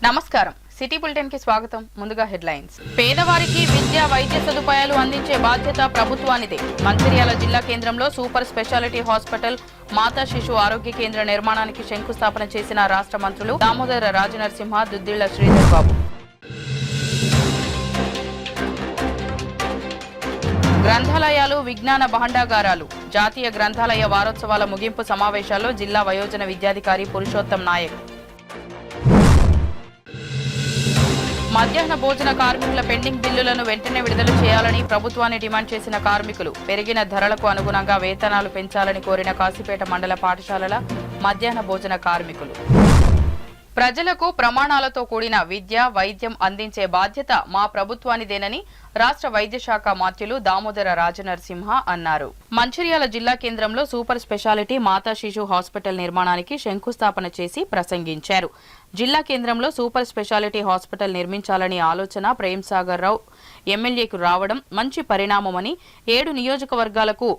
నమస్కారం city bulletin కి స్వాగతం ముందుగా హెడ్లైన్స్ పేదవారికి విద్య వైద్య సదుపాయాలు అందించే బాధ్యత ప్రభుత్వానిదే మంచిర్యాల జిల్లా కేంద్రంలో సూపర్ స్పెషాలిటీ హాస్పిటల్ మాతా శిశు ఆరోగ్య కేంద్ర నిర్మాణానికి శంకుస్థాపన చేసిన రాష్ట్ర మంత్రులు దామోదర రాజనరసింహ దుద్దిళ్ల శ్రీధర్ బాబు గ్రంథాలయాలు విజ్ఞాన భాండాగారాలు జాతీయ గ్రంథాలయ వారోత్సవాల ముగింపు సమావేశాల్లో జిల్లా వయోజన విద్యాధికారి పురుషోత్తం నాయక్ మధ్యాహ్న భోజన కార్మికుల పెండింగ్ బిల్లులను వెంటనే విడుదల చేయాలని ప్రభుత్వాన్ని డిమాండ్ చేసిన కార్మికులు పెరిగిన ధరలకు అనుగుణంగా వేతనాలు పెంచాలని కోరిన కాశీపేట మండల పాఠశాలల మధ్యాహ్న భోజన కార్మికులు ప్రజలకు ప్రమాణాలతో కూడిన విద్య వైద్యం అందించే బాధ్యత మా ప్రభుత్వానిదేనని రాష్ట్ర వైద్య శాఖ మంత్రులు దామోదర రాజనరసింహ అన్నారు. మంచిర్యాల జిల్లా కేంద్రంలో సూపర్ స్పెషాలిటీ మాతా శిశు హాస్పిటల్ నిర్మాణానికి శంకుస్థాపన చేసి ప్రసంగించారు. జిల్లా కేంద్రంలో సూపర్ స్పెషాలిటీ హాస్పిటల్ నిర్మించాలని ఆలోచన ప్రేమ్సాగర్ రావు ఎమ్మెల్యేకు రావడం మంచి పరిణామమని 7 నియోజకవర్గాలకు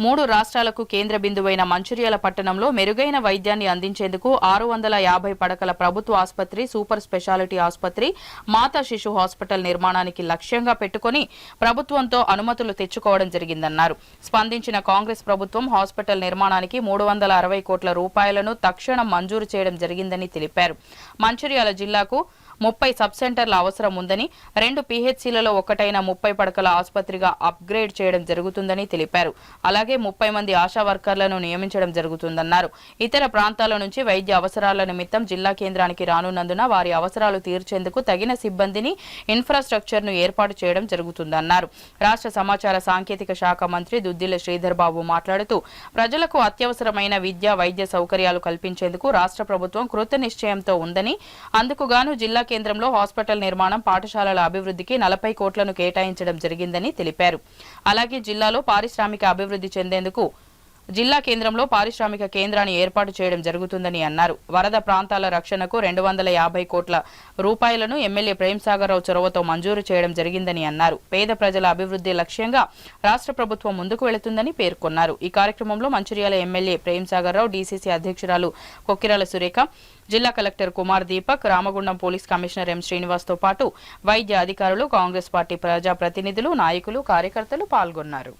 3 రాష్ట్రాలకు కేంద్ర బిందువైన మంచిర్యాల పట్టణంలో మెరుగైన వైద్యాన్ని అందించేందుకు 650 పడకల ప్రభుత్వ ఆసుపత్రి సూపర్ స్పెషాలిటీ ఆసుపత్రి మాతా శిశు హాస్పిటల్ నిర్మాణానికి లక్ష్యంగా పెట్టుకుని ప్రభుత్వంతో అనుమతులు తెచ్చుకోవడం జరిగిందన్నారు. స్పందించిన కాంగ్రెస్ ప్రభుత్వం హాస్పిటల్ నిర్మాణానికి 360 కోట్ల రూపాయలను తక్షణం మంజూరు చేయడం జరిగిందని తెలిపారు. మంచిర్యాల జిల్లాకు 30 సబ్ సెంటర్ల అవసరం ఉందని 2 పీహెచ్సీలలో ఒకటైన 30 పడకల ఆసుపత్రిగా అప్గ్రేడ్ చేయడం జరుగుతుందని తెలిపారు. అలాగే 30 మంది ఆశా వర్కర్లను నియమించడం జరుగుతుందన్నారు. ఇతర ప్రాంతాల నుంచి వైద్య అవసరాల నిమిత్తం జిల్లా కేంద్రానికి రానున్నందున వారి అవసరాలు తీర్చేందుకు తగిన సిబ్బందిని ఇన్ఫ్రాస్ట్రక్చర్ను ఏర్పాటు చేయడం జరుగుతుందన్నారు. రాష్ట్ర సమాచార సాంకేతిక శాఖ మంత్రి దుద్దిళ్ల శ్రీధర్ బాబు మాట్లాడుతూ ప్రజలకు అత్యవసరమైన విద్య వైద్య సౌకర్యాలు కల్పించేందుకు రాష్ట్ర ప్రభుత్వం కృత నిశ్చయంతో ఉందని అందుకుగాను జిల్లా కేంద్రంలో హాస్పిటల్ నిర్మాణం పాఠశాలల అభివృద్ధికి 40 కోట్లను కేటాయించడం జరిగిందని తెలిపారు. అలాగే జిల్లాలో పారిశ్రామిక అభివృద్ధి చెందేందుకు జిల్లా కేంద్రంలో పారిశ్రామిక కేంద్రాన్ని ఏర్పాటు చేయడం జరుగుతుందని అన్నారు. వరద ప్రాంతాల రక్షణకు 250 కోట్ల రూపాయలను ఎమ్మెల్యే ప్రేమ్సాగర్ రావు చొరవతో మంజూరు చేయడం జరిగిందని అన్నారు. పేద ప్రజల అభివృద్ధి లక్ష్యంగా రాష్ట్ర ప్రభుత్వం ముందుకు వెళుతుందని పేర్కొన్నారు. ఈ కార్యక్రమంలో మంచిర్యాల ఎమ్మెల్యే ప్రేమ్సాగర్ రావు, డీసీసీ అధ్యక్షురాలు కొక్కిరాల సురేఖ, జిల్లా collector Kumar Deepak, Ramagundam police commissioner M శ్రీనివాస్తో పాటు వైద్య అధికారులు, కాంగ్రెస్ పార్టీ ప్రజాప్రతినిధులు, నాయకులు, కార్యకర్తలు పాల్గొన్నారు.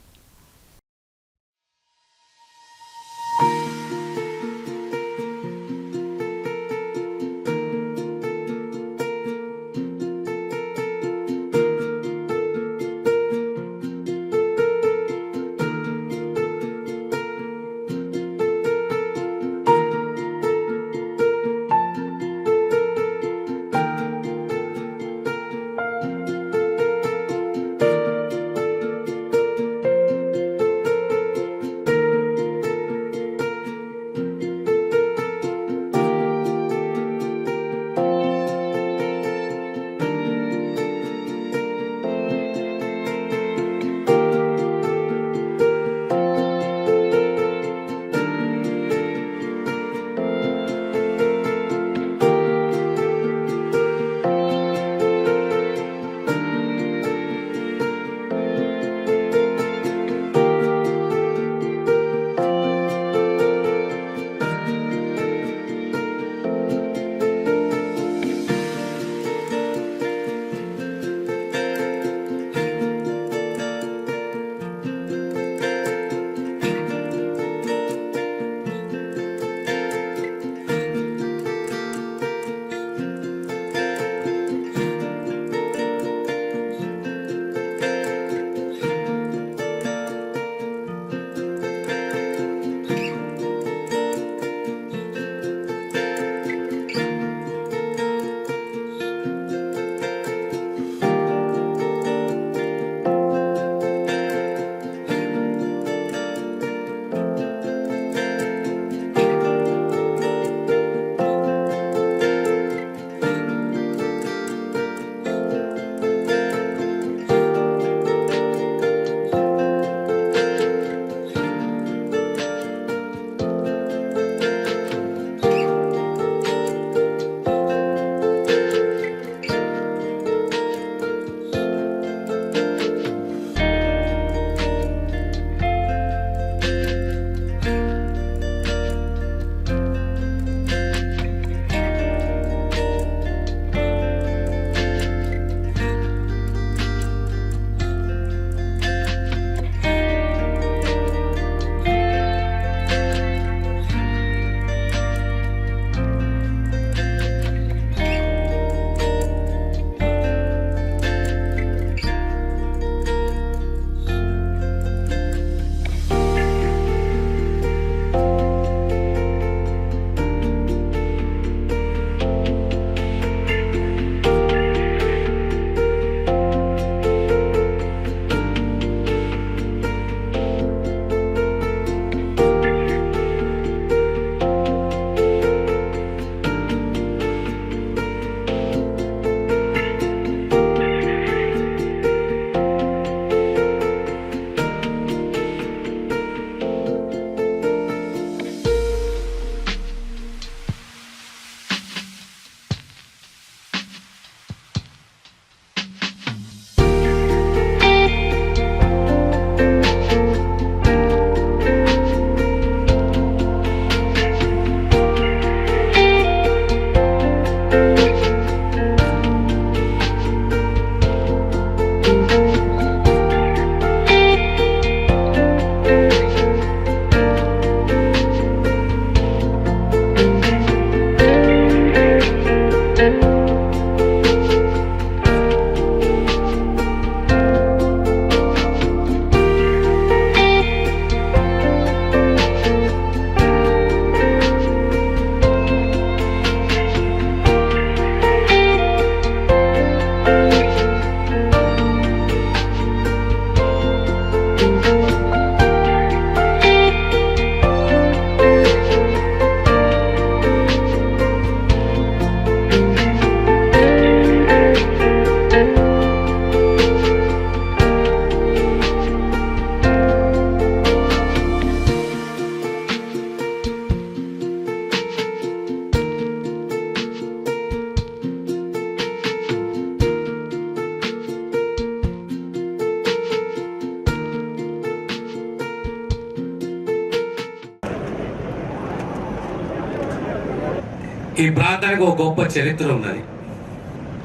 ఈ ప్రాంతానికి ఒక గొప్ప చరిత్ర ఉన్నది.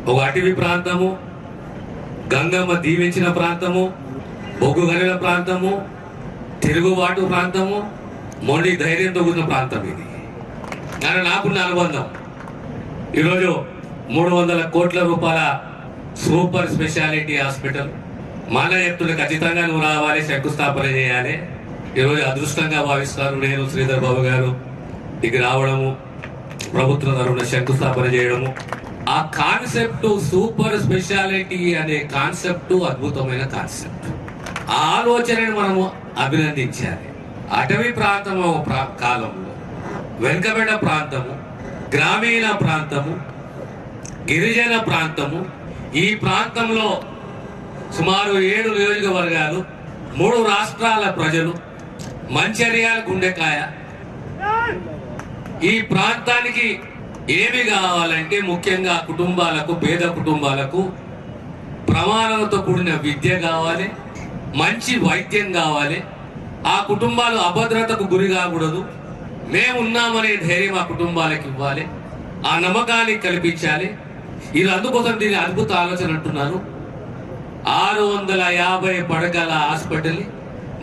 ఒక అటవీ ప్రాంతము, గంగమ్మ దీవించిన ప్రాంతము, బొగ్గు గనుల ప్రాంతము, తిరుగుబాటు ప్రాంతము, మొండి ధైర్యంతో కూడిన ప్రాంతం ఇది. కానీ నాకున్న అనుబంధం ఈరోజు 300 కోట్ల రూపాయల సూపర్ స్పెషాలిటీ హాస్పిటల్ మన చెప్తుంటే ఖచ్చితంగా నువ్వు రావాలి, శంకుస్థాపన చేయాలి. ఈరోజు అదృష్టంగా భావిస్తారు. నేను శ్రీధర్ బాబు గారు ఇక రావడము, ప్రభుత్వం తరఫున శంకుస్థాపన చేయడము, ఆ కాన్సెప్ట్ సూపర్ స్పెషాలిటీ అనే కాన్సెప్ట్ అద్భుతమైన కాన్సెప్ట్. ఆ ఆలోచనను మనము అభినందించాలి. అటవీ ప్రాంతము కాలంలో వెనుకబడిన ప్రాంతము, గ్రామీణ ప్రాంతము, గిరిజన ప్రాంతము, ఈ ప్రాంతంలో సుమారు 7 నియోజకవర్గాలు, 3 రాష్ట్రాల ప్రజలు, మంచిర్యాల గుండెకాయ. ఈ ప్రాంతానికి ఏమి కావాలంటే ముఖ్యంగా కుటుంబాలకు, పేద కుటుంబాలకు ప్రమాణాలతో కూడిన విద్య కావాలి, మంచి వైద్యం కావాలి. ఆ కుటుంబాలు అభద్రతకు గురి కాకూడదు. మేమున్నామనే ధైర్యం ఆ కుటుంబాలకు ఇవ్వాలి, ఆ నమ్మకాన్ని కల్పించాలి. ఇది అందుకోసం దీని అద్భుత ఆలోచన అంటున్నాను. 650 పడకల హాస్పిటల్,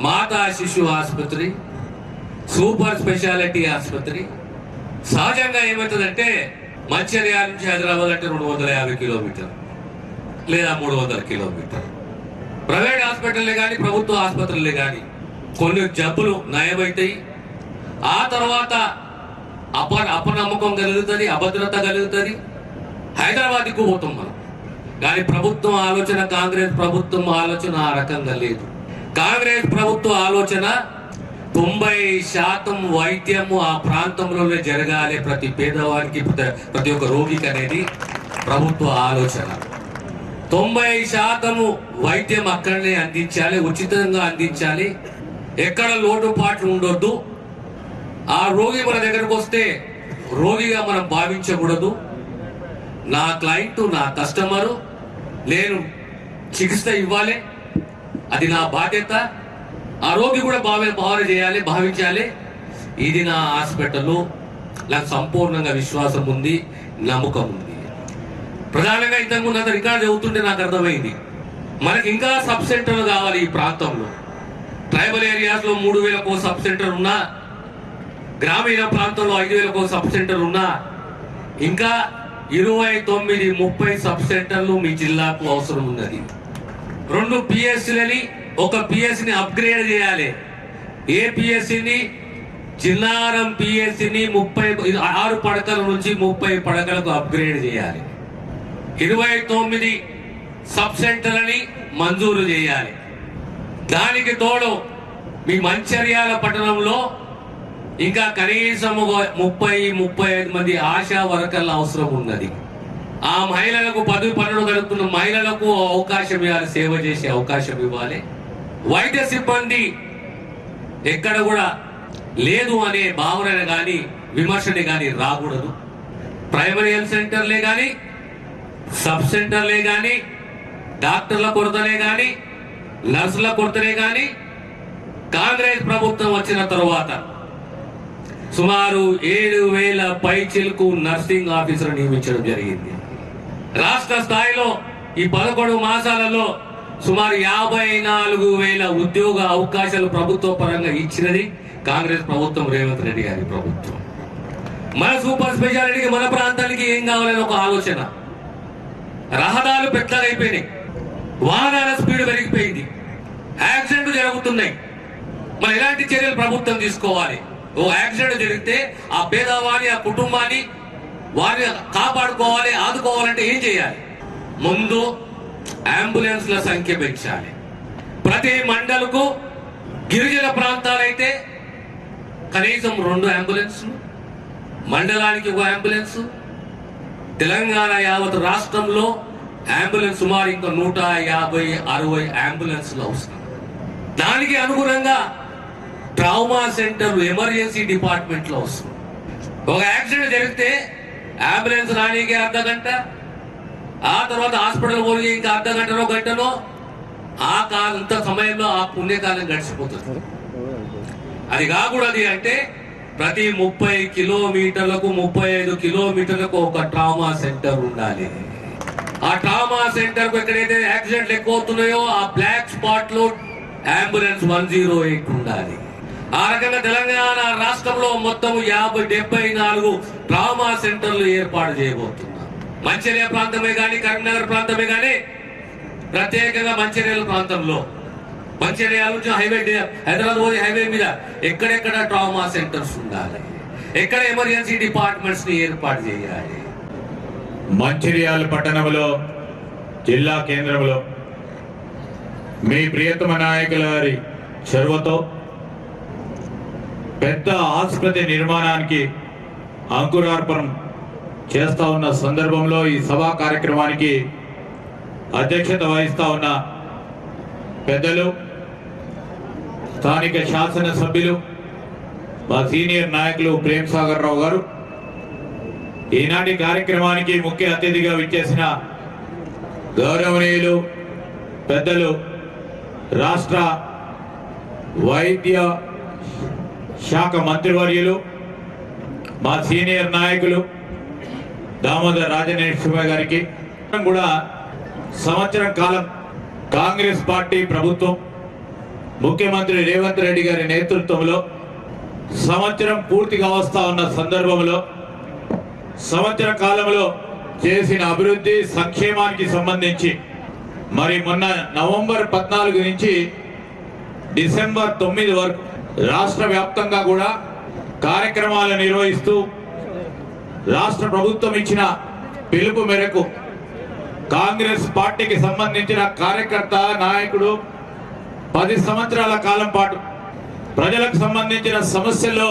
మాతా శిశు ఆసుపత్రి, సూపర్ స్పెషాలిటీ ఆసుపత్రి. సహజంగా ఏమవుతుందంటే మంచిర్యాల నుంచి హైదరాబాద్ అంటే 250 కిలోమీటర్లు లేదా 300 కిలోమీటర్లు. ప్రైవేట్ హాస్పిటల్లే కానీ, ప్రభుత్వ ఆసుపత్రులే కానీ కొన్ని జబ్బులు నయమవుతాయి. ఆ తర్వాత అపనమ్మకం కలుగుతుంది, అభద్రత కలుగుతుంది. హైదరాబాద్కు పోతాం మనం. కానీ ప్రభుత్వం ఆలోచన, కాంగ్రెస్ ప్రభుత్వం ఆలోచన ఆ రకంగా లేదు. కాంగ్రెస్ ప్రభుత్వ ఆలోచన 90% వైద్యము ఆ ప్రాంతంలోనే జరగాలి, ప్రతి పేదవానికి, ప్రతి ఒక్క రోగికి అనేది ప్రభుత్వ ఆలోచన. 90% వైద్యం అక్కడనే అందించాలి, ఉచితంగా అందించాలి, ఎక్కడ లోటుపాట్లు ఉండొద్దు. ఆ రోగి మన దగ్గరకు వస్తే రోగిగా మనం భావించకూడదు. నా క్లయింట్, నా కస్టమరు, నేను చికిత్స ఇవ్వాలి, అది నా బాధ్యత. ఆ రోగి కూడా భావన చేయాలి, భావించాలి. ఇది నా హాస్పిటల్, నాకు సంపూర్ణంగా విశ్వాసం ఉంది, నమ్మకం ఉంది. ప్రధానంగా ఇంతకుముందు అంతా రికార్డు చదువుతుంటే నాకు అర్థమైంది, మనకి ఇంకా సబ్ సెంటర్లు కావాలి ఈ ప్రాంతంలో. ట్రైబల్ ఏరియాస్లో 3000 సబ్ సెంటర్ ఉన్నా, గ్రామీణ ప్రాంతంలో 5000 సబ్ సెంటర్ ఉన్నా, ఇంకా 29-30 సబ్ సెంటర్లు మీ జిల్లాకు అవసరం ఉన్నది. 2 పిఎస్సీలని, ఒక పిఎస్సీని అప్గ్రేడ్ చేయాలి. ఏ పిఎస్సీని, జిన్నారం పిఎస్సీని 6 పడకల నుంచి 30 పడకలకు అప్గ్రేడ్ చేయాలి. 29 సబ్ సెంటర్లని మంజూరు చేయాలి. దానికి తోడు మీ మంచిర్యాల పట్టణంలో ఇంకా కనీసం 30-35 మంది ఆశా వర్కర్ల అవసరం ఉన్నది. ఆ మహిళలకు 10-12 గడుపుతున్న మహిళలకు అవకాశం ఇవ్వాలి, సేవ చేసే అవకాశం ఇవ్వాలి. వైద్య సిబ్బంది ఎక్కడ కూడా లేదు అనే భావన కానీ, విమర్శని కానీ రాకూడదు. ప్రైమరీ హెల్త్ సెంటర్లే కానీ, సబ్ సెంటర్లే కానీ, డాక్టర్ల కొరతలే కానీ, నర్సుల కొరతలే కానీ కాంగ్రెస్ ప్రభుత్వం వచ్చిన తరువాత సుమారు 7000 పైచిలకు నర్సింగ్ ఆఫీసర్ నియమించడం జరిగింది. రాష్ట్ర స్థాయిలో ఈ 11 మాసాలలో సుమారు 54,000 ఉద్యోగ అవకాశాలు ప్రభుత్వ పరంగా ఇచ్చినది కాంగ్రెస్ ప్రభుత్వం, రేవంత్ రెడ్డి గారి ప్రభుత్వం. మన సూపర్ స్పెషాలిటీకి, మన ప్రాంతానికి ఏం కావాలని ఒక ఆలోచన. రహదారులు పెద్దగా అయిపోయినాయి, వాహనాల స్పీడ్ పెరిగిపోయింది, యాక్సిడెంట్లు జరుగుతున్నాయి. మరి ఎలాంటి చర్యలు ప్రభుత్వం తీసుకోవాలి? ఓ యాక్సిడెంట్ జరిగితే ఆ పేదవాని, ఆ కుటుంబాన్ని వారిని కాపాడుకోవాలి, ఆదుకోవాలంటే ఏం చేయాలి? ముందు అంబులెన్స్ల సంఖ్య పెంచాలి. ప్రతి మండలకు, గిరిజన ప్రాంతాలైతే కనీసం 2 అంబులెన్సులు, మండలానికి 1 అంబులెన్స్. తెలంగాణ యావత్ రాష్ట్రంలో అంబులెన్స్ సుమారు ఇంకా 150-60 అంబులెన్స్లు అవసరం. దానికి అనుగుణంగా ట్రామా సెంటర్, ఎమర్జెన్సీ డిపార్ట్మెంట్లో అవసరం. ఒక యాక్సిడెంట్ జరిగితే అంబులెన్స్ రానికి అర్ధగంట, ఆ తర్వాత హాస్పిటల్ పోయి ఇంకా అర్ధగంటనో గంటనో, అంత సమయంలో ఆ పుణ్యకాలం గడిచిపోతుంది. అది కాకూడదు అంటే ప్రతి 30 కిలోమీటర్లకు 35 కిలోమీటర్లకు ఒక ట్రామా సెంటర్ ఉండాలి. ఆ ట్రామా సెంటర్ కు ఎక్కడైతే యాక్సిడెంట్లు ఎక్కువ అవుతున్నాయో ఆ బ్లాక్ స్పాట్ లో అంబులెన్స్ 108 ఉండాలి. ఆ రకంగా తెలంగాణ రాష్ట్రంలో మొత్తం 74 ట్రామా సెంటర్లు ఏర్పాటు చేయబోతున్నారు. మంచిర్యాల ప్రాంతమే కానీ, కరీంనగర్ ప్రాంతమే కానీ, ప్రత్యేకంగా మంచిర్యాల ప్రాంతంలో, మంచిర్యాల నుంచి హైదరాబాద్ హైవే మీద ఎక్కడెక్కడ ట్రామా సెంటర్స్ ఉండాలి, ఎక్కడ ఎమర్జెన్సీ డిపార్ట్మెంట్స్ ని ఏర్పాటు చేయాలి. మంచిర్యాల పట్టణంలో, జిల్లా కేంద్రంలో మీ ప్రియతమ నాయకుల వారి చొరవతో పెద్ద ఆసుపత్రి నిర్మాణానికి అంకురార్పణం చేస్తా ఉన్న సందర్భంలో ఈ సభా కార్యక్రమానికి అధ్యక్షత వహిస్తా ఉన్న పెద్దలు, స్థానిక శాసనసభ్యులు, మా సీనియర్ నాయకులు ప్రేమ్ సాగర్ రావు గారు, ఈనాటి కార్యక్రమానికి ముఖ్య అతిథిగా విచ్చేసిన గౌరవనీయులు పెద్దలు రాష్ట్ర వైద్య శాఖ మంత్రివర్యులు, మా సీనియర్ నాయకులు దామోదర్ రాజనరసింహ గారికి కూడా సంవత్సరం కాలం కాంగ్రెస్ పార్టీ ప్రభుత్వం ముఖ్యమంత్రి రేవంత్ రెడ్డి గారి నేతృత్వంలో సంవత్సరం పూర్తిగా వస్తా ఉన్న సందర్భంలో సంవత్సర కాలంలో చేసిన అభివృద్ధి సంక్షేమానికి సంబంధించి మరి మొన్న నవంబర్ 14 నుంచి డిసెంబర్ 9 వరకు రాష్ట్ర వ్యాప్తంగా కూడా కార్యక్రమాలు నిర్వహిస్తూ రాష్ట్ర ప్రభుత్వం ఇచ్చిన పిలుపు మేరకు కాంగ్రెస్ పార్టీకి సంబంధించిన కార్యకర్త నాయకుడు 10 సంవత్సరాల కాలం పాటు ప్రజలకు సంబంధించిన సమస్యల్లో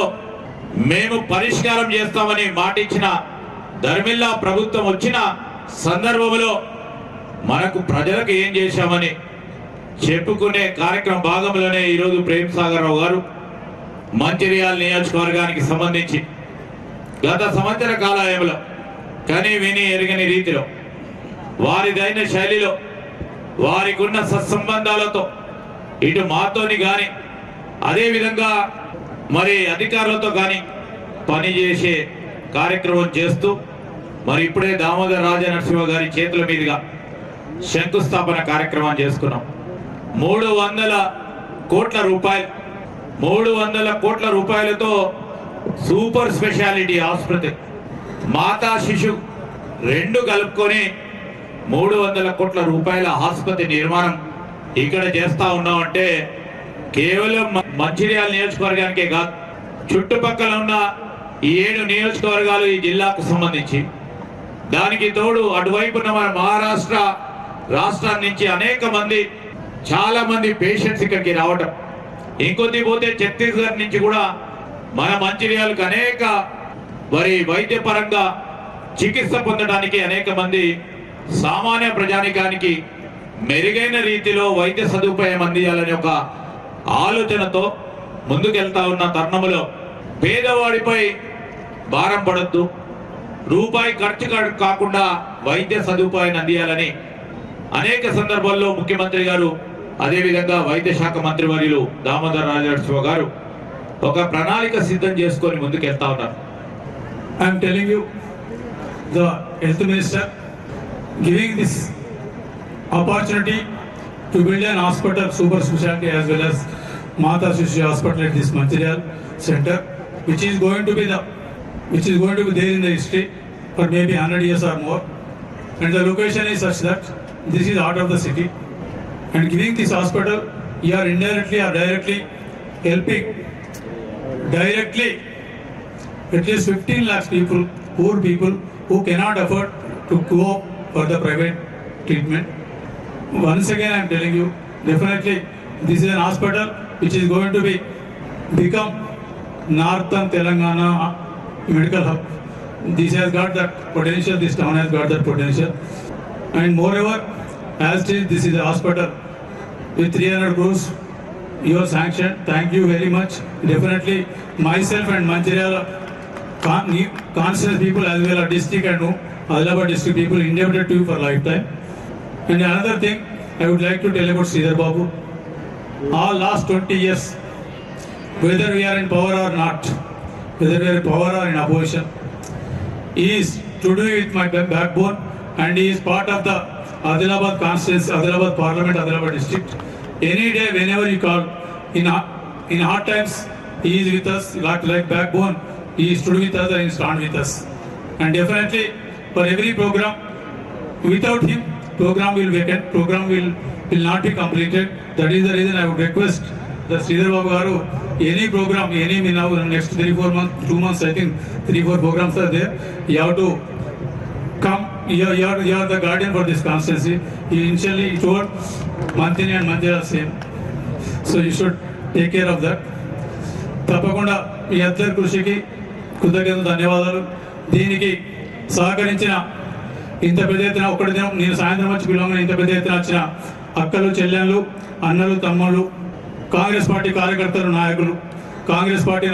మేము పరిష్కారం చేస్తామని మాటిచ్చిన ధర్మిల్లా ప్రభుత్వం వచ్చిన సందర్భంలో మనకు ప్రజలకు ఏం చేశామని చెప్పుకునే కార్యక్రమ భాగంలోనే ఈరోజు ప్రేమ్ సాగర్ రావు గారు మంచిర్యాల నియోజకవర్గానికి సంబంధించి గత సంవత్సర కాలంలో కని విని ఎరగని రీతిలో వారిదైన శైలిలో వారికి ఉన్న సత్సంబంధాలతో ఇటు మాతోని కానీ అదేవిధంగా మరి అధికారులతో కానీ పనిచేసే కార్యక్రమం చేస్తూ మరి ఇప్పుడే దామోదర్ రాజనరసింహ గారి చేతుల మీదుగా శంకుస్థాపన కార్యక్రమం చేసుకున్నాం. 300 కోట్ల రూపాయలు 300 కోట్ల రూపాయలతో సూపర్ స్పెషాలిటీ ఆసుపత్రి మాతా శిశు 2 కలుపుకొని 300 కోట్ల రూపాయల ఆసుపత్రి నిర్మాణం ఇక్కడ చేస్తా ఉన్నామంటే కేవలం మంచిర్యాల నియోజకవర్గానికే కాదు, చుట్టుపక్కల ఉన్న ఈ 7 నియోజకవర్గాలు ఈ జిల్లాకు సంబంధించి, దానికి తోడు అటువైపున మన మహారాష్ట్ర రాష్ట్రం నుంచి అనేక మంది చాలా మంది పేషెంట్స్ ఇక్కడికి రావటం, ఇంకొద్ది పోతే ఛత్తీస్గఢ్ నుంచి కూడా మన మంచిర్యాలకు అనేక మరి వైద్య పరంగా చికిత్స పొందడానికి అనేక మంది సామాన్య ప్రజానికానికి మెరుగైన రీతిలో వైద్య సదుపాయం అందించాలని ఒక ఆలోచనతో ముందుకెళ్తా ఉన్న తరుణంలో పేదవాడిపై భారం పడద్దు, రూపాయి ఖర్చు కాకుండా వైద్య సదుపాయాన్ని అందించాలని అనేక సందర్భాల్లో ముఖ్యమంత్రి గారు అదేవిధంగా వైద్య శాఖ మంత్రివర్యులు దామోదర్ రాజనరసింహ గారు ఒక ప్రణాళిక సిద్ధం చేసుకొని ముందుకెళ్తా ఉన్నారు. I'm telling you the health minister giving this opportunity to build an hospital, super specialty as well as Mata Shishya Hospital at this Mancherial center, which is going to be there in the history for maybe 100 years or more. And the location is such that this is out of the city. And giving this hospital, you are indirectly or directly helping at least 15 lakhs people, poor people who cannot afford to go for the private treatment. Once again, I am telling you, definitely this is an hospital which is going to become Northern Telangana medical hub. This has got that potential. This town has got that potential, and moreover, as it is, this is a hospital with 300 crores. You have sanctioned. Thank you very much. Definitely, myself and Mancherial constituency people as well as district and Adilabad district people indebted to you for lifetime. And another thing I would like to tell about Sridhar Babu. All last 20 years, whether we are in power or not, whether we are in power or in opposition. He is today with my backbone, and he is part of the Adilabad constituency, Adilabad Parliament, Adilabad district. Any day, whenever you call, in hard times, he is with us like backbone. He stood with us and he stand with us. And definitely, for every program, without him, program will vacant, program will not be completed. That is the reason I would request the Sridhar Babu Garu, any program, now next 3-4 months, 2 months, I think 3-4 programs are there. You have to come. You are the guardian for this constituency. He initially told Mantini and Manjira same. So you should take care of that. తప్పకుండా మీ అందరి కృషికి కృతజ్ఞతలు, ధన్యవాదాలు. దీనికి సహకరించిన ఇంత పెద్ద ఎత్తున ఒకటి దినం నేను సాయంత్రం వచ్చి పిలవగానే ఇంత పెద్ద ఎత్తున వచ్చిన అక్కలు, చెల్లెళ్ళు, అన్నలు, తమ్ముళ్ళు, కాంగ్రెస్ పార్టీ కార్యకర్తలు, నాయకులు, కాంగ్రెస్ పార్టీ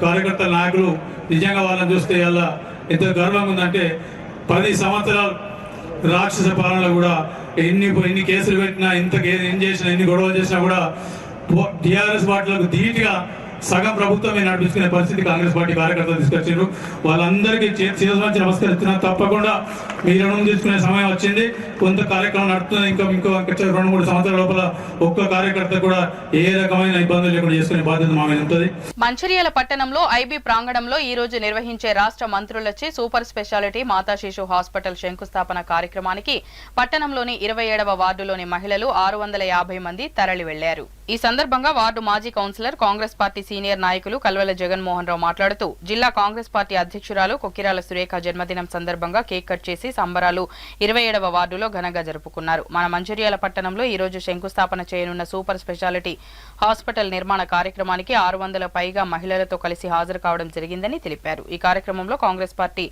కార్యకర్తల నాయకులు, నిజంగా వాళ్ళని చూస్తే అలా ఎంత గర్వంగా ఉందంటే 10 సంవత్సరాలు రాక్షస పాలనలో కూడా ఎన్ని కేసులు పెట్టినా, ఏం చేసినా, ఎన్ని గొడవలు చేసినా కూడా టీఆర్ఎస్ పార్టీలకు ధీటుగా సగం ప్రభుత్వమే నడిపించుకునే పరిస్థితి కాంగ్రెస్ పార్టీ కార్యకర్తలు తీసుకొచ్చారు. వాళ్ళందరికీ చేసి నమస్కరిస్తున్నారు. తప్పకుండా మీ రుణం తీసుకునే సమయం వచ్చింది. కొంత కార్యక్రమం నడుపుతుంది. ఇంకో 2-3 సంవత్సరాల లోపల ఒక్క కార్యకర్త కూడా ఏ రకమైన ఇబ్బందులు లేకుండా చేసుకునే బాధ్యత మా మీద ఉంటుంది. మంచిర్యాల పట్టణంలో ఐబీ ప్రాంగణంలో ఈ రోజు నిర్వహించే రాష్ట్ర మంత్రులచే సూపర్ స్పెషాలిటీ మాతా శిశు హాస్పిటల్ శంకుస్థాపన కార్యక్రమానికి పట్టణంలోని 27వ వార్డులోని మహిళలు 650 మంది తరలి వెళ్లారు. ఈ సందర్భంగా వార్డు మాజీ కౌన్సిలర్, కాంగ్రెస్ పార్టీ సీనియర్ నాయకులు కల్వల జగన్మోహన్ రావు మాట్లాడుతూ జిల్లా కాంగ్రెస్ పార్టీ అధ్యక్షురాలు కొక్కిరాల సురేఖ జన్మదినం సందర్భంగా కేక్ కట్ చేసి సంబరాలు 27వ వార్డులో ఘనంగా జరుపుకున్నారు. మన మంచిర్యాల పట్టణంలో ఈ రోజు శంకుస్థాపన చేయనున్న సూపర్ స్పెషాలిటీ హాస్పిటల్ నిర్మాణ కార్యక్రమానికి 600 పైగా మహిళలతో కలిసి హాజరు కావడం జరిగిందని తెలిపారు. ఈ కార్యక్రమంలో కాంగ్రెస్ పార్టీ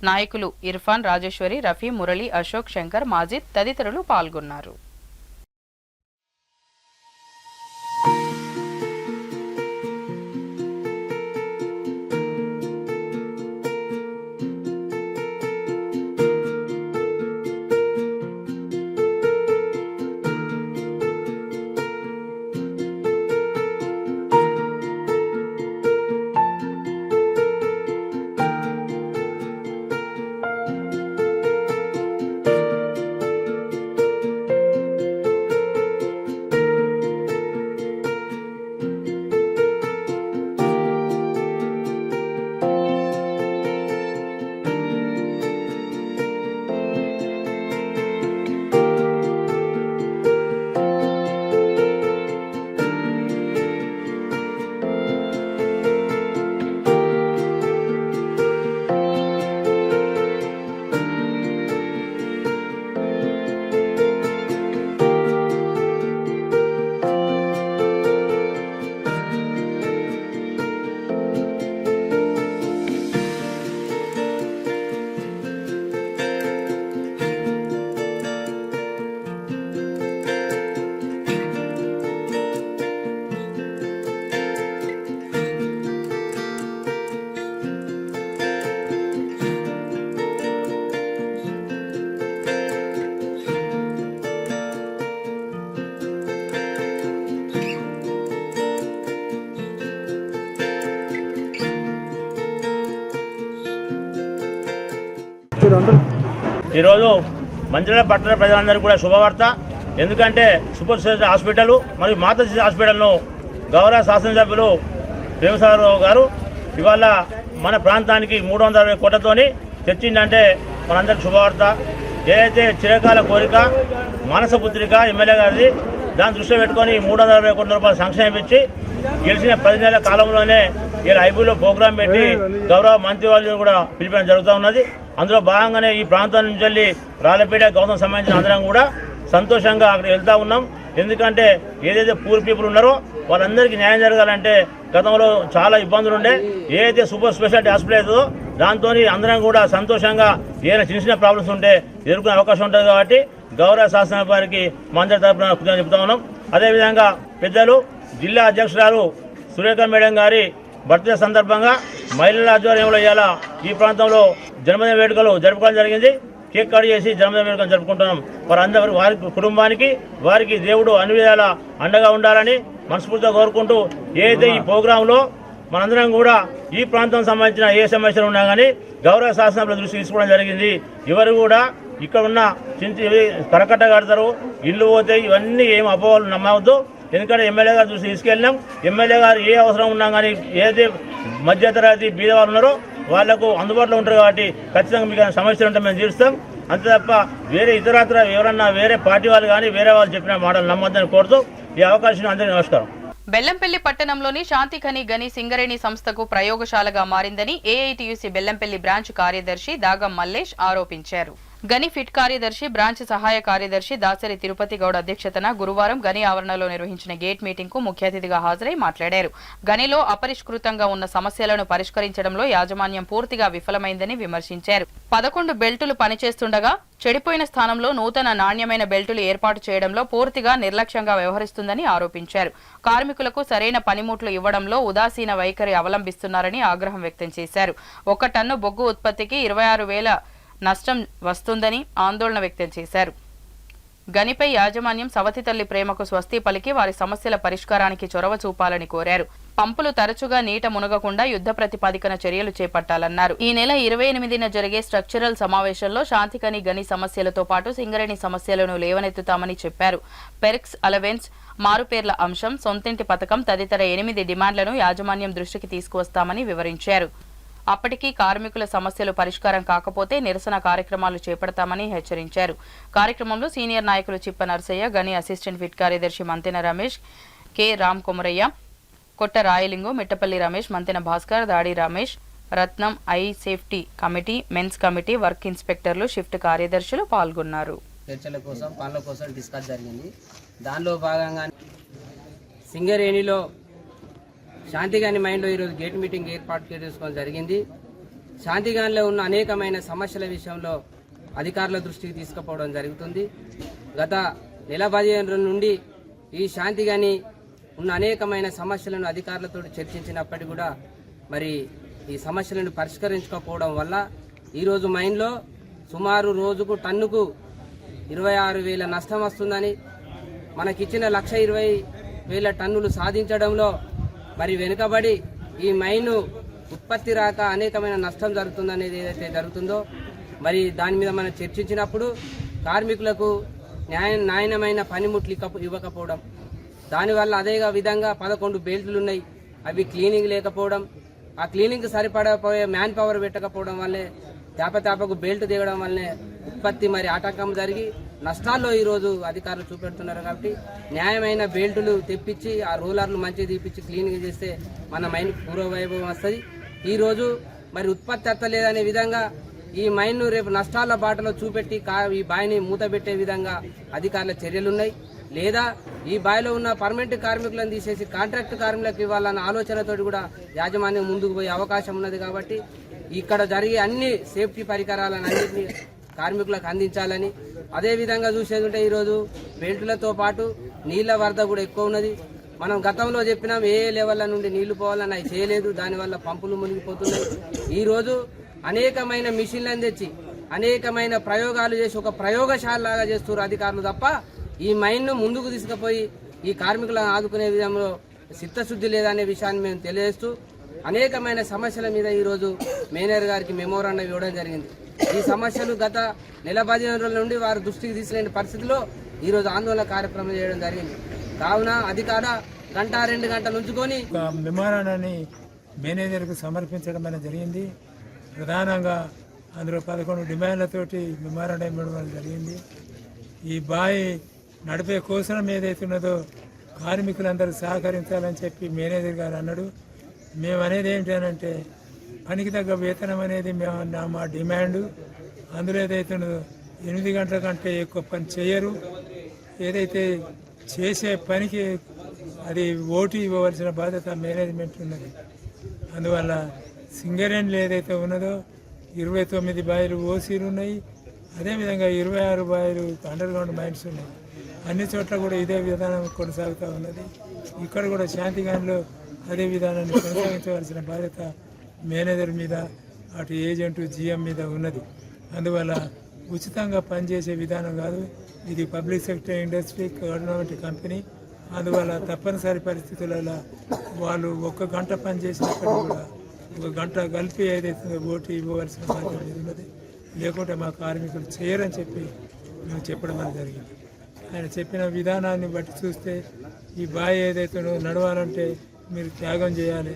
నాయకులు ఇర్ఫాన్, రాజేశ్వరి, రఫీ, మురళి, అశోక్, శంకర్, మాజిద్ తదితరులు పాల్గొన్నారు. ఈరోజు మంచిర్యాల పట్టణ ప్రజలందరికీ కూడా శుభవార్త. ఎందుకంటే సూపర్ స్పెషాలిటీ హాస్పిటల్ మరియు మాతా శిశు హాస్పిటల్ను గౌరవ శాసనసభ్యులు ప్రేమసాగర్ గారు ఇవాళ మన ప్రాంతానికి 320 కోట్లతోని తెచ్చిందంటే మనందరికి శుభవార్త. ఏదైతే చిరకాల కోరిక మానసపుత్రిక ఎమ్మెల్యే గారిది, దాన్ని దృష్టిలో పెట్టుకొని 320 కోట్ల రూపాయలు సంక్షేమం ఇచ్చి గెలిచిన 10 నెలల కాలంలోనే ఇలా ఐబీలో ప్రోగ్రాం పెట్టి గౌరవ మంత్రి వాళ్ళు కూడా పిలిపడం జరుగుతూ ఉన్నది. అందులో భాగంగానే ఈ ప్రాంతం నుంచి వెళ్ళి రాళ్ళపేట గౌతమ్ సంబంధించిన అందరం కూడా సంతోషంగా అక్కడ వెళ్తూ ఉన్నాం. ఎందుకంటే ఏదైతే పూర్ పీపుల్ ఉన్నారో వాళ్ళందరికీ న్యాయం జరగాలంటే గతంలో చాలా ఇబ్బందులు ఉండే. ఏదైతే సూపర్ స్పెషాలిటీ హాస్పిటల్ అవుతుందో దాంతో అందరం కూడా సంతోషంగా ఏదైనా చిన్న చిన్న ప్రాబ్లమ్స్ ఉంటే ఎదుర్కొనే అవకాశం ఉంటుంది. కాబట్టి గౌరవ శాసన వారికి మా అందరి తరఫున కృతజ్ఞతలు చెబుతా ఉన్నాం. అదేవిధంగా పెద్దలు జిల్లా అధ్యక్షురాలు సురేఖ మేడం గారి బర్త్డే సందర్భంగా మహిళల ఆధ్వర్యంలో ఇవాళ ఈ ప్రాంతంలో జన్మదిన వేడుకలు జరుపుకోవడం జరిగింది. కేక్ కట్ చేసి జన్మదిన వేడుకలు జరుపుకుంటున్నాం. వారందరూ వారి కుటుంబానికి వారికి దేవుడు అన్ని విధాల అండగా ఉండాలని మనస్ఫూర్తిగా కోరుకుంటూ ఏదైతే ఈ ప్రోగ్రాంలో మనందరం కూడా ఈ ప్రాంతం సంబంధించిన ఏ సమస్యలు ఉన్నా కానీ గౌరవ శాసనసభ్యుల దృష్టి తీసుకోవడం జరిగింది. ఎవరు కూడా ఇక్కడ ఉన్న కరకట్ట కడతారు, ఇల్లు పోతాయి, ఇవన్నీ ఏం అపోహలు నమ్మవద్దు. ఎందుకంటే ఎమ్మెల్యే గారు దృష్టి తీసుకెళ్ళినాం. ఎమ్మెల్యే గారు ఏ అవసరం ఉన్నా కానీ ఏదైతే మధ్యతరగతి బీద వాళ్ళు ఉన్నారో వాళ్లకు అందుబాటులో ఉంటారు కాబట్టి ఖచ్చితంగా మీకు సమస్యలు ఉంటే మేము తీరుస్తాం. అంతే తప్ప వేరే ఇతరత్ర ఎవరన్నా వేరే పార్టీ వాళ్ళు కానీ వేరే వాళ్ళు చెప్పిన మాటలు నమ్మొద్దని కోరుతూ ఈ అవకాశం అందరికీ నమస్కారం. బెల్లంపల్లి పట్టణంలోని శాంతిఖని గని సింగరేణి సంస్థకు ప్రయోగశాలగా మారిందని ఏఐటీయూసీ బెల్లంపల్లి బ్రాంచ్ కార్యదర్శి దాగం మల్లేష్ ఆరోపించారు. గని ఫిట్ కార్యదర్శి బ్రాంచ్ సహాయ కార్యదర్శి దాసరి తిరుపతి గౌడ్ అధ్యక్షతన గురువారం గని ఆవరణలో నిర్వహించిన గేట్ మీటింగ్ కు ముఖ్య అతిథిగా హాజరై మాట్లాడారు. గనిలో అపరిష్కృతంగా ఉన్న సమస్యలను పరిష్కరించడంలో యాజమాన్యం పూర్తిగా విఫలమైందని విమర్శించారు. 11 బెల్టులు పనిచేస్తుండగా చెడిపోయిన స్థానంలో నూతన నాణ్యమైన బెల్టులు ఏర్పాటు చేయడంలో పూర్తిగా నిర్లక్ష్యంగా వ్యవహరిస్తుందని ఆరోపించారు. కార్మికులకు సరైన పనిముట్లు ఇవ్వడంలో ఉదాసీన వైఖరి అవలంబిస్తున్నారని ఆగ్రహం వ్యక్తం చేశారు. 1 టన్ను బొగ్గు ఉత్పత్తికి 26,000 నష్టం వస్తుందని ఆందోళన వ్యక్తం చేశారు. గనిపై యాజమాన్యం సవతి తల్లి ప్రేమకు స్వస్తి పలికి వారి సమస్యల పరిష్కారానికి చొరవ చూపాలని కోరారు. పంపులు తరచుగా నీట మునగకుండా యుద్ధ ప్రతిపాదికన చర్యలు చేపట్టాలన్నారు. ఈ నెల 28న జరిగే స్ట్రక్చరల్ సమావేశంలో శాంతిఖని గని సమస్యలతో పాటు సింగరేణి సమస్యలను లేవనెత్తుతామని చెప్పారు. పెర్క్స్ అలవెన్స్, మారుపేర్ల అంశం, సొంతింటి పథకం తదితర 8 డిమాండ్లను యాజమాన్యం దృష్టికి తీసుకువస్తామని వివరించారు. అప్పటికీ కార్మికుల సమస్యలు పరిష్కారం కాకపోతే నిరసన కార్యక్రమాలు చేపడతామని హెచ్చరించారు. కార్యక్రమంలో సీనియర్ నాయకులు చిప్ప నర్సయ్య, గని అసిస్టెంట్ ఫిట్ కార్యదర్శి మంతెన రమేష్, కె రామ్ కొమరయ్య, కొట్ట రాయలింగు, మిట్టపల్లి రమేష్, మంతెన భాస్కర్, దాడి రమేష్, రత్నం, ఐ safety committee, men's committee, work ఇన్స్పెక్టర్లు, షిఫ్ట్ కార్యదర్శులు పాల్గొన్నారు. చర్చల కోసం పనుల కోసం డిస్కస్ జరిగింది. దానిలో భాగంగా సింగరేణిలో శాంతిగాని మైండ్లో ఈరోజు గేట్ మీటింగ్ ఏర్పాటు చేసుకోవడం జరిగింది. శాంతిగానిలో ఉన్న అనేకమైన సమస్యల విషయంలో అధికారుల దృష్టికి తీసుకుపోవడం జరుగుతుంది. గత నెల 15 రోజుల నుండి ఈ శాంతిగాని ఉన్న అనేకమైన సమస్యలను అధికారులతో చర్చించినప్పటికీ కూడా మరి ఈ సమస్యలను పరిష్కరించకపోవడం వల్ల ఈరోజు మైన్లో సుమారు రోజుకు టన్నుకు 26,000 నష్టం వస్తుందని, మనకిచ్చిన 1,20,000 టన్నులు సాధించడంలో మరి వెనుకబడి ఈ మైను ఉత్పత్తి రాక అనేకమైన నష్టం జరుగుతుందనేది ఏదైతే జరుగుతుందో మరి దాని మీద మనం చర్చించినప్పుడు కార్మికులకు నాణ్యమైన పనిముట్లు ఇవ్వకపోవడం, దానివల్ల అదే విధంగా 11 బెల్టులు ఉన్నాయి, అవి క్లీనింగ్ లేకపోవడం, ఆ క్లీనింగ్ సరిపడపోయే మ్యాన్ పవర్ పెట్టకపోవడం వల్లే తేపకు బెల్ట్ దిగడం వల్లనే ఉత్పత్తి మరి ఆటంకం జరిగి నష్టాల్లో ఈరోజు అధికారులు చూపెడుతున్నారు. కాబట్టి న్యాయమైన బెల్టులు తెప్పించి ఆ రోలర్లు మంచిగా తీపిచ్చి క్లీనింగ్ చేస్తే మన మైన్ పూర్వవైభవం వస్తుంది. ఈరోజు మరి ఉత్పత్తి ఎత్తలేదనే విధంగా ఈ మైన్ను రేపు నష్టాల బాటలో చూపెట్టి ఈ బాయిని మూతబెట్టే విధంగా అధికారుల చర్యలున్నాయి. లేదా ఈ బాయిలో ఉన్న పర్మనెంట్ కార్మికులను తీసేసి కాంట్రాక్ట్ కార్మికులకు ఇవ్వాలన్న ఆలోచనతో కూడా యాజమాన్యం ముందుకు పోయే అవకాశం ఉన్నది. కాబట్టి ఇక్కడ జరిగే అన్ని సేఫ్టీ పరికరాలను అన్నింటినీ కార్మికులకు అందించాలని, అదేవిధంగా చూసేది ఉంటే ఈరోజు బెల్టులతో పాటు నీళ్ల వరద కూడా ఎక్కువ ఉన్నది. మనం గతంలో చెప్పినాం ఏ లెవెల్ల నుండి నీళ్లు పోవాలని అవి చేయలేదు, దానివల్ల పంపులు మునిగిపోతున్నాయి. ఈరోజు అనేకమైన మిషన్లను తెచ్చి అనేకమైన ప్రయోగాలు చేసి ఒక ప్రయోగశాల లాగా చేస్తున్నారు అధికారులు తప్ప ఈ మైన్ను ముందుకు తీసుకుపోయి ఈ కార్మికులను ఆదుకునే విధంలో చిత్తశుద్ధి లేదనే విషయాన్ని మేము తెలియజేస్తూ అనేకమైన సమస్యల మీద ఈరోజు మేనేజర్ గారికి మెమోరాండం ఇవ్వడం జరిగింది. ఈ సమస్యలు గత నెల 15 రోజుల నుండి వారు దృష్టికి తీసుకునే పరిస్థితిలో ఈరోజు ఆందోళన కార్యక్రమం చేయడం జరిగింది. కావున అధికార 1-2 గంటలు ఉంచుకొని మెమోరాండాన్ని మేనేజర్కు సమర్పించడం అనేది జరిగింది. ప్రధానంగా అందులో 11 డిమాండ్లతోటి మెమోరాండం ఇవ్వడం జరిగింది. ఈ బాయి నడిపే కోసరం ఏదైతే ఉన్నదో కార్మికులందరూ సహకరించాలని చెప్పి మేనేజర్ గారు అన్నాడు. మేము అనేది ఏంటంటే పనికి తగ్గ వేతనం అనేది మా డిమాండు. అందులో ఏదైతే ఉన్నదో 8 గంటల కంటే ఎక్కువ పని చేయరు. ఏదైతే చేసే పనికి అది ఓటీ ఇవ్వవలసిన బాధ్యత మేనేజ్మెంట్ ఉన్నది. అందువల్ల సింగరేణిలో ఏదైతే ఉన్నదో 29 బాయిలు ఓసీలు ఉన్నాయి, అదేవిధంగా 26 బాయిలు అండర్ గ్రౌండ్ మైన్స్ ఉన్నాయి. అన్ని చోట్ల కూడా ఇదే విధానం కొనసాగుతూ ఉన్నది. ఇక్కడ కూడా శాంతిగానిలో అదే విధానాన్ని కొనసాగించవలసిన బాధ్యత మేనేజర్ మీద, అటు ఏజెంటు జిఎం మీద ఉన్నది. అందువల్ల ఉచితంగా పనిచేసే విధానం కాదు ఇది. Public sector industry government company. అందువల్ల తప్పనిసరి పరిస్థితులలో వాళ్ళు 1 గంట పని చేసినప్పుడు కూడా 1 గంట కలిపి ఏదైతే ఓటు ఇవ్వవలసిన బాధ్యత ఉన్నది. లేకుంటే మా కార్మికులు చేయరని చెప్పి మేము చెప్పడం అనేది జరిగింది. ఆయన చెప్పిన విధానాన్ని బట్టి చూస్తే ఈ బాయ్ ఏదైతే నడవాలంటే మీరు త్యాగం చేయాలి.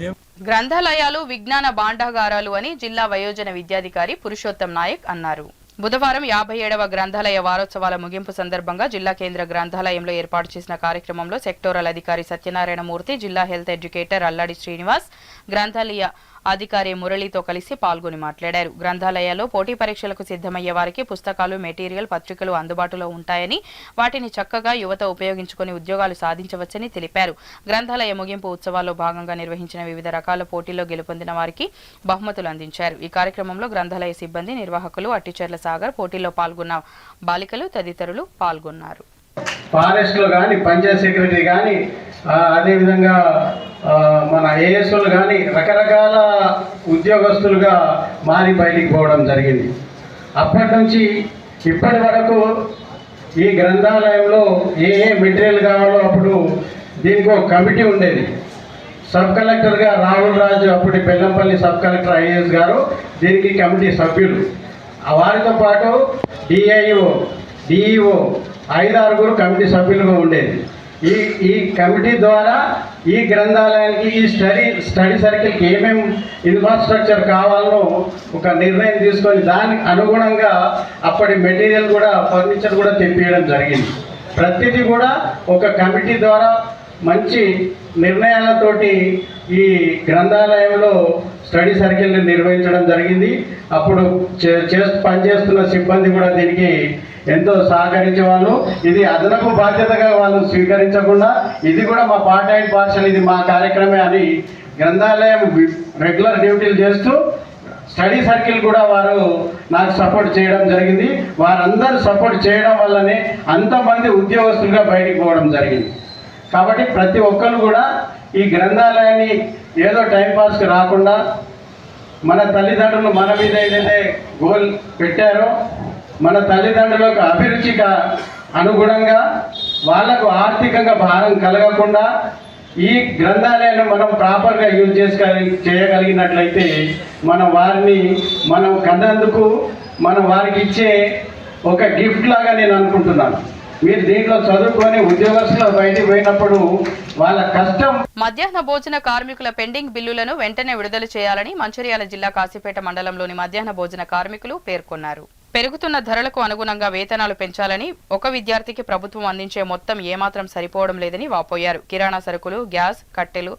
మేము గ్రంథాలయాలు విజ్ఞాన భాండాగారాలు అని జిల్లా వయోజన విద్యాధికారి పురుషోత్తం నాయక్ అన్నారు. బుధవారం 57వ గ్రంథాలయ వారోత్సవాల ముగింపు సందర్భంగా జిల్లా కేంద్ర గ్రంథాలయంలో ఏర్పాటు చేసిన కార్యక్రమంలో సెక్టోరల్ అధికారి సత్యనారాయణమూర్తి, జిల్లా హెల్త్ ఎడ్యుకేటర్ అల్లాడి శ్రీనివాస్, గ్రంథాలయ అధికారి మురళితో కలిసి పాల్గొని మాట్లాడారు. గ్రంథాలయాల్లో పోటీ పరీక్షలకు సిద్ధమయ్యే వారికి పుస్తకాలు, మెటీరియల్, పత్రికలు అందుబాటులో ఉంటాయని, వాటిని చక్కగా యువత ఉపయోగించుకుని ఉద్యోగాలు సాధించవచ్చని తెలిపారు. గ్రంథాలయ ముగింపు ఉత్సవాల్లో భాగంగా నిర్వహించిన వివిధ రకాల పోటీల్లో గెలుపొందిన వారికి బహుమతులు అందించారు. ఈ కార్యక్రమంలో గ్రంథాలయ సిబ్బంది, నిర్వాహకులు, అట్టిచెర్ల సాగర్, పోటీల్లో పాల్గొన్న బాలికలు తదితరులు పాల్గొన్నారు. ఫారెస్ట్లో కానీ, పంచాయత్ సెక్రటరీ కానీ, అదేవిధంగా మన ఏఎస్ఓలు కానీ రకరకాల ఉద్యోగస్తులుగా మారి బయటికి పోవడం జరిగింది. అప్పటి నుంచి ఇప్పటి వరకు ఈ గ్రంథాలయంలో ఏ మెటీరియల్ కావాలో అప్పుడు దీనికి ఒక కమిటీ ఉండేది. సబ్ కలెక్టర్గా రాహుల్ రాజు, అప్పటి బెల్లంపల్లి సబ్ కలెక్టర్ ఐఏఎస్ గారు దీనికి కమిటీ సభ్యులు. వారితో పాటు డిఐఓ, డిఈఓ 5-6 కమిటీ సభ్యులుగా ఉండేది. ఈ కమిటీ ద్వారా ఈ గ్రంథాలయానికి ఈ స్టడీ సర్కిల్కి ఏమేమి ఇన్ఫ్రాస్ట్రక్చర్ కావాలో ఒక నిర్ణయం తీసుకొని దానికి అనుగుణంగా అప్పటి మెటీరియల్ కూడా, ఫర్నిచర్ కూడా తెప్పియడం జరిగింది. ప్రతిదీ కూడా ఒక కమిటీ ద్వారా మంచి నిర్ణయాలతోటి ఈ గ్రంథాలయంలో స్టడీ సర్కిల్ని నిర్వహించడం జరిగింది. అప్పుడు పనిచేస్తున్న సిబ్బంది కూడా దీనికి ఎంతో సహకరించే వాళ్ళు. ఇది అదనపు బాధ్యతగా వాళ్ళు స్వీకరించకుండా ఇది కూడా మా పార్ట్ టైం పార్షల్, ఇది మా కార్యక్రమే అని గ్రంథాలయం రెగ్యులర్ డ్యూటీలు చేస్తూ స్టడీ సర్కిల్ కూడా వారు నాకు సపోర్ట్ చేయడం జరిగింది. వారందరూ సపోర్ట్ చేయడం వల్లనే అంతమంది ఉద్యోగస్తులుగా బయటికి పోవడం జరిగింది. కాబట్టి ప్రతి ఒక్కరు కూడా ఈ గ్రంథాలయాన్ని ఏదో టైంపాస్కి రాకుండా మన తల్లిదండ్రులు మన మీద ఏదైతే గోల్ పెట్టారో మన తల్లిదండ్రులకు అభిరుచికి అనుగుణంగా వాళ్లకు ఆర్థికంగా భారం కలగకుండా ఈ గ్రంథాలయాన్ని మనం ప్రాపర్గా యూజ్ చేయగలిగినట్లయితే మనం కన్నందుకు మనం వారికి ఇచ్చే ఒక గిఫ్ట్ లాగా నేను అనుకుంటున్నాను. మీరు దీంట్లో చదువుకొని ఉద్యోగస్తులు బయటికి పోయినప్పుడు వాళ్ళ కష్టం. మధ్యాహ్న భోజన కార్మికుల పెండింగ్ బిల్లులను వెంటనే విడుదల చేయాలని మంచిర్యాల జిల్లా కాశీపేట మండలంలోని మధ్యాహ్న భోజన కార్మికులు పేర్కొన్నారు. పెరుగుతున్న ధరలకు అనుగుణంగా వేతనాలు పెంచాలని, ఒక విద్యార్థికి ప్రభుత్వం అందించే మొత్తం ఏమాత్రం సరిపోవడం లేదని వాపోయారు. కిరాణా సరుకులు, గ్యాస్, కట్టెలు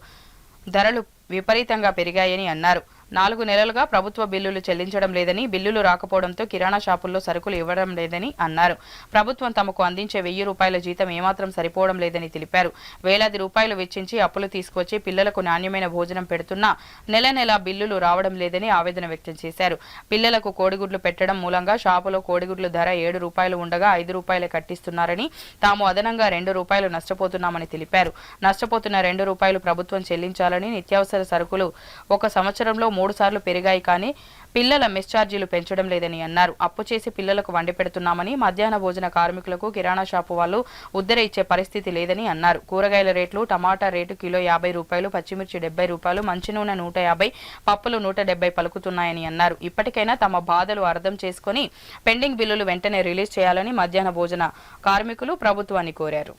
ధరలు విపరీతంగా పెరిగాయని అన్నారు. 4 నెలలుగా ప్రభుత్వ బిల్లులు చెల్లించడం లేదని, బిల్లులు రాకపోవడంతో కిరాణా షాపుల్లో సరుకులు ఇవ్వడం లేదని అన్నారు. ప్రభుత్వం తమకు అందించే 1000 రూపాయల జీతం ఏమాత్రం సరిపోవడం లేదని తెలిపారు. వేలాది రూపాయలు వెచ్చించి అప్పులు తీసుకొచ్చి పిల్లలకు నాణ్యమైన భోజనం పెడుతున్నా నెల బిల్లులు రావడం లేదని ఆవేదన వ్యక్తం చేశారు. పిల్లలకు కోడిగుడ్లు పెట్టడం మూలంగా షాపులో కోడిగుడ్లు ధర 7 రూపాయలు ఉండగా 5 రూపాయలే కట్టిస్తున్నారని, తాము అదనంగా 2 రూపాయలు నష్టపోతున్నామని తెలిపారు. నష్టపోతున్న 2 రూపాయలు ప్రభుత్వం చెల్లించాలని, నిత్యావసర సరుకులు 1 సంవత్సరంలో 3 సార్లు పెరిగాయి కానీ పిల్లల మెస్ ఛార్జీలు పెంచడం లేదని అన్నారు. అప్పు చేసి పిల్లలకు వండి పెడుతున్నామని, మధ్యాహ్న భోజన కార్మికులకు కిరాణా షాపు వాళ్ళు ఉద్దర ఇచ్చే పరిస్థితి లేదని అన్నారు. కూరగాయల రేట్లు, టమాటా రేటు కిలో 50 రూపాయలు, పచ్చిమిర్చి 70 రూపాయలు, మంచి నూనె 150, పప్పులు 170 పలుకుతున్నాయని అన్నారు. ఇప్పటికైనా తమ బాధలు అర్థం చేసుకుని పెండింగ్ బిల్లులు వెంటనే రిలీజ్ చేయాలని మధ్యాహ్న భోజన కార్మికులు ప్రభుత్వాన్ని కోరారు.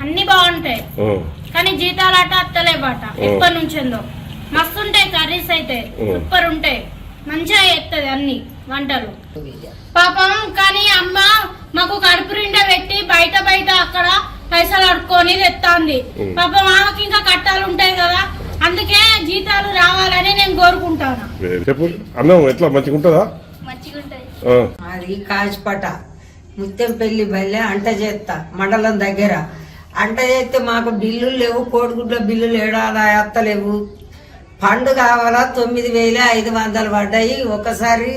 అన్ని బాగుంటాయి కానీ జీతాలట అత్తలేబట ఎప్పటి నుంచిందో మస్తు ఉంటాయి కర్రీస్ అయితే సూపర్ ఉంటాయి మంచిగా చేస్తుంది అన్ని వంటలు పాపం కానీ అమ్మ మాకు కడుపు నిండా పెట్టి బయట బయట అక్కడ పైసలు అడుక్కొని తెస్తాంది పాపం ఆమెకి ఇంకా కట్టాలు ఉంటాయి కదా అందుకే జీతాలు రావాలని నేను కోరుకుంటాను. చెప్పు అన్నం ఎట్లా మంచిగా ఉంటుందా? మంచిగా ఉంటాయి. అది కాచిపట ముత్యంపల్లి బల్లె అంట చేస్తా మండలం దగ్గర అంట చేస్తే మాకు బిల్లులు లేవు, కోడిగుడ్ల బిల్లులు ఏడాది ఎత్తలేవు. ఫండ్ కావాలా 9,500 పడ్డాయి, ఒకసారి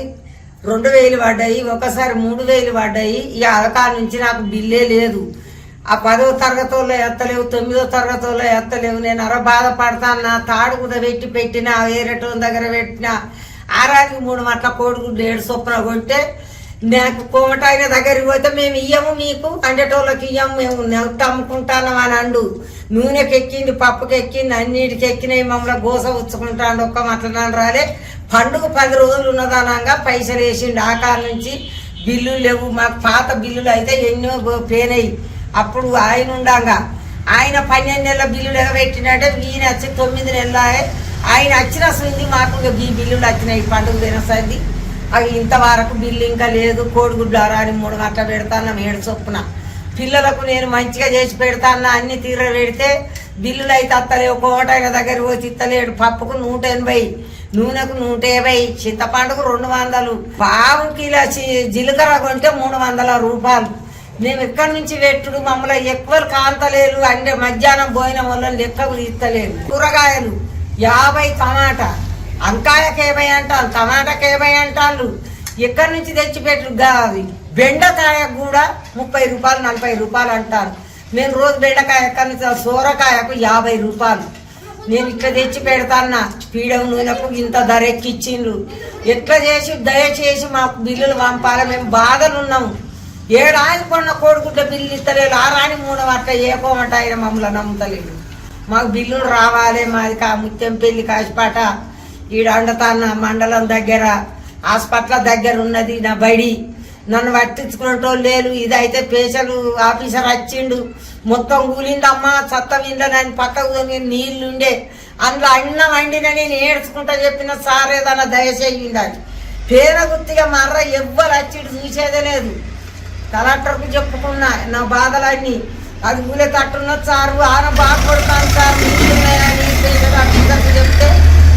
2,000 పడ్డాయి, ఒకసారి 3,000 పడ్డాయి. ఈ అలకాల నుంచి నాకు బిల్లే లేదు. ఆ 10వ తరగతిలో ఎత్తలేవు, 9వ తరగతిలో ఎత్తలేవు. నేను బాధపడతాను. నా తాడు కూడా పెట్టినా వేరేటోని దగ్గర పెట్టినా ఆరానికి 3 మట్ల కోడిగుడ్లు 7 చొప్పున కొంటే నాకు కోమటాయిన దగ్గరికి పోతే మేము ఇయ్యము మీకు అండేటోళ్ళకి ఇయ్యము, మేము నెలత అమ్ముకుంటాను అని అండు. నూనెకి ఎక్కింది, పప్పుకి ఎక్కింది, అన్నిటికి ఎక్కినాయి. మమ్మల్ని గోస ఉచ్చుకుంటాడు. ఒక్క మట్లనాడు రాలే. పండుగ 10 రోజులు ఉన్నదానంగా పైసలు వేసిండు. ఆకాల నుంచి బిల్లులు లేవు. మాకు పాత బిల్లులు అయితే ఎన్నో పోయినాయి. అప్పుడు ఆయన ఉండంగా ఆయన 12 నెలల బిల్లులు ఎగబెట్టినట్టే ఈయన వచ్చి 9 నెలలు ఆయన వచ్చిన సంది మాకు ఈ బిల్లులు వచ్చినాయి. పండుగ తినసంది అవి ఇంతవరకు బిల్లు ఇంకా లేదు. కోడిగుడ్లు అరాని 3 గంటల పెడతాను 7 చొప్పున. పిల్లలకు నేను మంచిగా చేసి పెడతాను. అన్ని తీర పెడితే బిల్లులు అయితే అత్తలేవు. కోమటాయిన దగ్గర పోతే ఇత్తలేడు. పప్పుకు 180, నూనెకు 150, చింతపండుకు 200, పావు కిలో జీలకర్ర కొంటే 300 రూపాయలు. మేము ఎక్కడి నుంచి పెట్టుడు మమ్మల్ని ఎక్కువ కాంతలేరు. అంటే మధ్యాహ్నం భోజనం వల్ల లెక్కకు తీస్తలేరు. కూరగాయలు 50 టమాటా, వంకాయకి 50 అంటారు, టమాటాకి 50 అంటారు. ఎక్కడి నుంచి తెచ్చిపెట్టు బెండకాయకు కూడా 30 రూపాయలు 40 రూపాయలు అంటారు. నేను రోజు బెండకాయ ఎక్కడి నుంచి సోరకాయకు 50 రూపాయలు. నేను ఇట్లా తెచ్చి పెడతాన్నా. పీడం నూనెకు ఇంత ధర ఎక్కిచ్చిండ్రు. ఎట్లా చేసి దయచేసి మాకు బిల్లులు పంపాలి. మేము బాధలు ఉన్నాము. 7 ఆయన కొన్న కోడిగుడ్డ బిల్లు ఇస్తలేదు. 6 అని 3 అట్లా ఏకోమట ఆయన మమ్మల్ని నమ్ముతలేదు. మాకు బిల్లులు రావాలి. మాది ముత్యంపల్లి కాసిపాట ఈడ అండతాన్న మండలం దగ్గర హాస్పిటల్ దగ్గర ఉన్నది నా బడి. నన్ను పట్టించుకునేటోళ్ళు లేరు. ఇదైతే స్పెషల్ ఆఫీసర్ వచ్చిండు. మొత్తం కూలిందమ్మా చత్తం ఇండ్లని పక్కకు నీళ్లుండే అందులో అన్నం వండిన నేను ఏడ్చుకుంటా చెప్పిన సార్ ఏదన్నా దయచేయండి అని. పేర గుర్తిగా మర్ర ఎవ్వరు వచ్చిండు చూసేదే లేదు. కలెక్టర్కు చెప్పుకున్నా నా బాధలన్నీ. అది ఊలే తట్టున్న సారు ఆన బాగా కొడతాను సార్ ఆఫీసర్కి చెప్తే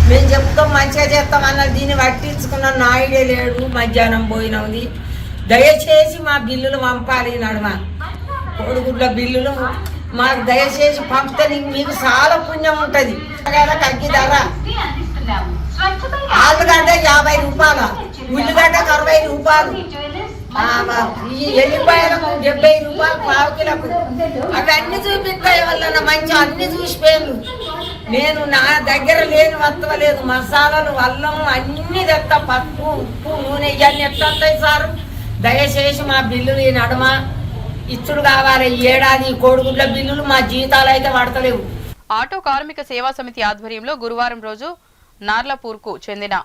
మేము చెప్తాం మంచిగా చేస్తాం అన్నది. దీన్ని పట్టించుకున్న నాయుడే లేడు. మధ్యాహ్నం పోయినది. దయచేసి మా బిల్లులు పంపాలి. నడుమ కోడిగుడ్ల బిల్లులు మాకు దయచేసి పంపితే మీకు చాలా పుణ్యం ఉంటుంది. తగ్గి ధర ఆలుగడ్డ 50 రూపాయలు, ఉల్లిగడ్డకు 60 రూపాయలు, ఎల్లిపాయలకు 70 రూపాయలు పావు కిలకు. అవి అన్ని చూపిస్తాయి వల్ల మంచి అన్ని చూసిపోయాను. నేను నా దగ్గర లేని వస్తలేదు. మసాలాలు అల్లం అన్ని తెస్తా. పప్పు ఉప్పు నూనె ఇవన్నీ ఎట్లొస్తాయి సార్? దయచేసి మా బిల్లులు ఈ నడుమ ఇచ్చుడు కావాలి. ఏడాది కోడిగుడ్ల బిల్లులు మా జీతాలు అయితే పడతలేవు. ఆటో కార్మిక సేవా సమితి ఆధ్వర్యంలో గురువారం రోజు నార్లపూర్కు చెందిన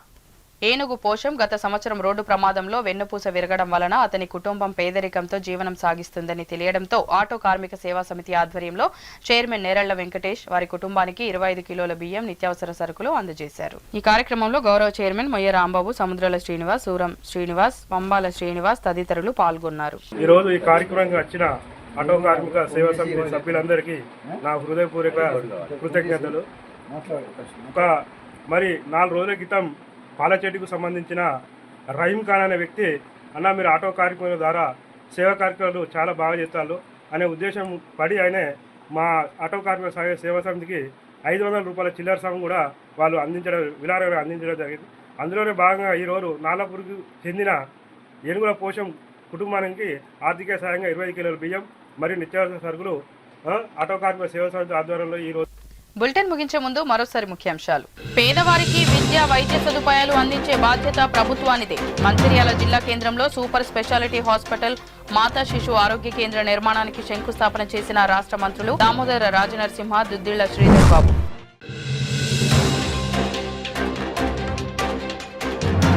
ఏనుగు పోషం గత సంవత్సరం రోడ్డు ప్రమాదంలో వెన్నుపూస విరగడం వలన అతని కుటుంబం పేదరికంతో జీవనం సాగిస్తుందని తెలియడంతో ఆటో కార్మిక సేవా సమితి ఆధ్వర్యంలో చైర్మన్ నేరళ్ల వెంకటేష్ వారి కుటుంబానికి 25 కిలోల బియ్యం, నిత్యావసర సరుకులు అందజేశారు. ఈ కార్యక్రమంలో గౌరవ చైర్మన్ మొయ్య రాంబాబు, సముద్రాల శ్రీనివాస్, సూరం శ్రీనివాస్, పంబాల శ్రీనివాస్ తదితరులు పాల్గొన్నారు. ఈ రోజు ఈ కార్యక్రమానికి వచ్చిన ఆటో కార్మిక సేవా సమితి సభ్యులందరికీ నా హృదయపూర్వక కృతజ్ఞతలు. మరి 4 రోజుల క్రితం పాలచెట్టుకు సంబంధించిన రహీం ఖాన్ అనే వ్యక్తి అన్న మీరు ఆటో కార్యక్రమం ద్వారా సేవా కార్యక్రమాలు చాలా బాగా చేస్తారు అనే ఉద్దేశం పడి ఆయనే మా ఆటో కార్మిక సేవా సమితికి 500 రూపాయల చిల్లర సొమ్ము కూడా వాళ్ళు విరాళంగా అందించడం జరిగింది. అందులోనే భాగంగా ఈరోజు నార్లపూర్కు చెందిన ఏనుగుల పోషం కుటుంబానికి ఆర్థిక సాయంగా 25 కిలోల బియ్యం మరియు నిత్యావసర సరుకులు ఆటో కార్మిక సేవా సమితి ఆధ్వర్యంలో ఈరోజు. బులెటిన్ ముగించే ముందు మరోసారి ముఖ్యాంశాలు. పేదవారికి విద్య, వైద్య సదుపాయాలు అందించే బాధ్యత ప్రభుత్వానిదే. మంచిర్యాల జిల్లా కేంద్రంలో సూపర్ స్పెషాలిటీ హాస్పిటల్, మాతా శిశు ఆరోగ్య కేంద్ర నిర్మాణానికి శంకుస్థాపన చేసిన రాష్ట్ర మంత్రులు దామోదర రాజనరసింహ, దుద్దిళ్ల శ్రీధర్ బాబు.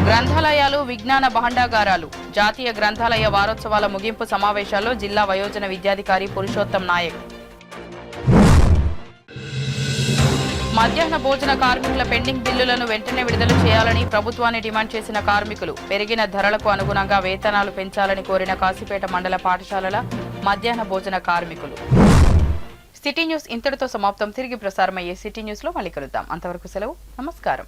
గ్రంథాలయాలు, విజ్ఞాన భాండాగారాలు. జాతీయ గ్రంథాలయ వారోత్సవాల ముగింపు సమావేశాల్లో జిల్లా వయోజన విద్యాధికారి పురుషోత్తం నాయక్. మధ్యాహ్న భోజన కార్మికుల పెండింగ్ బిల్లులను వెంటనే విడుదల చేయాలని ప్రభుత్వాన్ని డిమాండ్ చేసిన కార్మికులు పెరిగిన ధరలకు అనుగుణంగా వేతనాలు పెంచాలని కోరిన కాశీపేట మండల పాఠశాలల మధ్యాహ్న భోజన కార్మికులు. సిటీ న్యూస్ ఇంతటితో సమాప్తం. తిరిగి ప్రసారమయ్యే సిటీ న్యూస్ లో మళ్ళీ కలుద్దాం. అంతవరకు సెలవు. నమస్కారం.